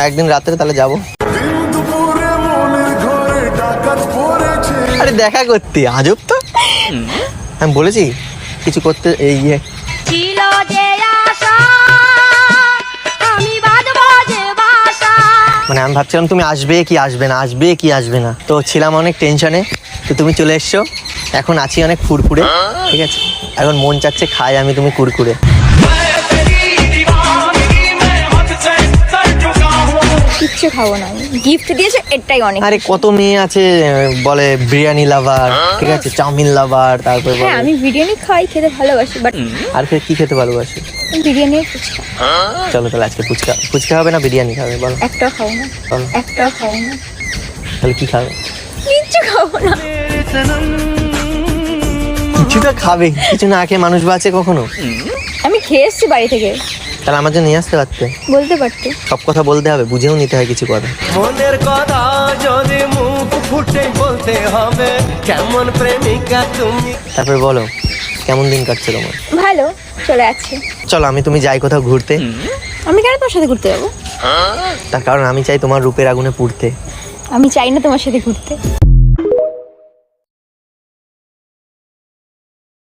একদিন রাত্রে তাহলে যাবো। আরে দেখা করতে আজব তো। আমি বলেছি কিছু করতে এই ছিল যে আশা আমি বাজবো যে বাসা। মানে আমি ভাবছিলাম তুমি আসবে কি আসবে না, আসবে কি আসবে না, তো ছিলাম অনেক টেনশনে। তো তুমি চলে এসছো, এখন আছি অনেক ফুরফুরে। ঠিক আছে, এখন মন চাচ্ছে খাই আমি তুমি কুরকুরে। কিচ্ছু খাবো না, গিফট দিয়েছে এটাই অনেক। আরে কত মেয়ে আছে বলে বিরিয়ানি লাভার, ঠিক আছে, চাউমিন লাভার, তারপর হ্যাঁ আমি বিরিয়ানি খাই, খেতে ভালোবাসি, বাট আর ফের কি খেতে ভালোবাসি? বিরিয়ানি আর ফুচকা। চলো তাহলে আজকে ফুচকা ফুচকা হবে না বিরিয়ানি খাবে বলো? একটাও খাবো না, বলো একটাও খাবো না, তাহলে কি খাবে? কিচ্ছু খাবো না। কিছুটা খাবে, কিছু না খেয়ে মানুষ বাঁচে কখনো? আমি খেয়ে এসছি বাড়ি থেকে। তাহলে আমার জন্য নিয়ে আসতে পারতে। বলতে পারতে। সব কথা বলতে হবে, বুঝেও নিতে হয় কিছু কথা। মনের কথা যদি মুখ ফুটে বলতে হবে, কেমন প্রেমিকা তুমি। তারপরে বলো কেমন দিন কাটছে তোমার? ভালো চলে যাচ্ছে। চলো আমি তুমি যাই কোথাও ঘুরতে। আমি কেন তোমার সাথে ঘুরতে যাবো? তার কারণ আমি চাই তোমার রূপের আগুনে পুড়তে। আমি চাই না তোমার সাথে ঘুরতে।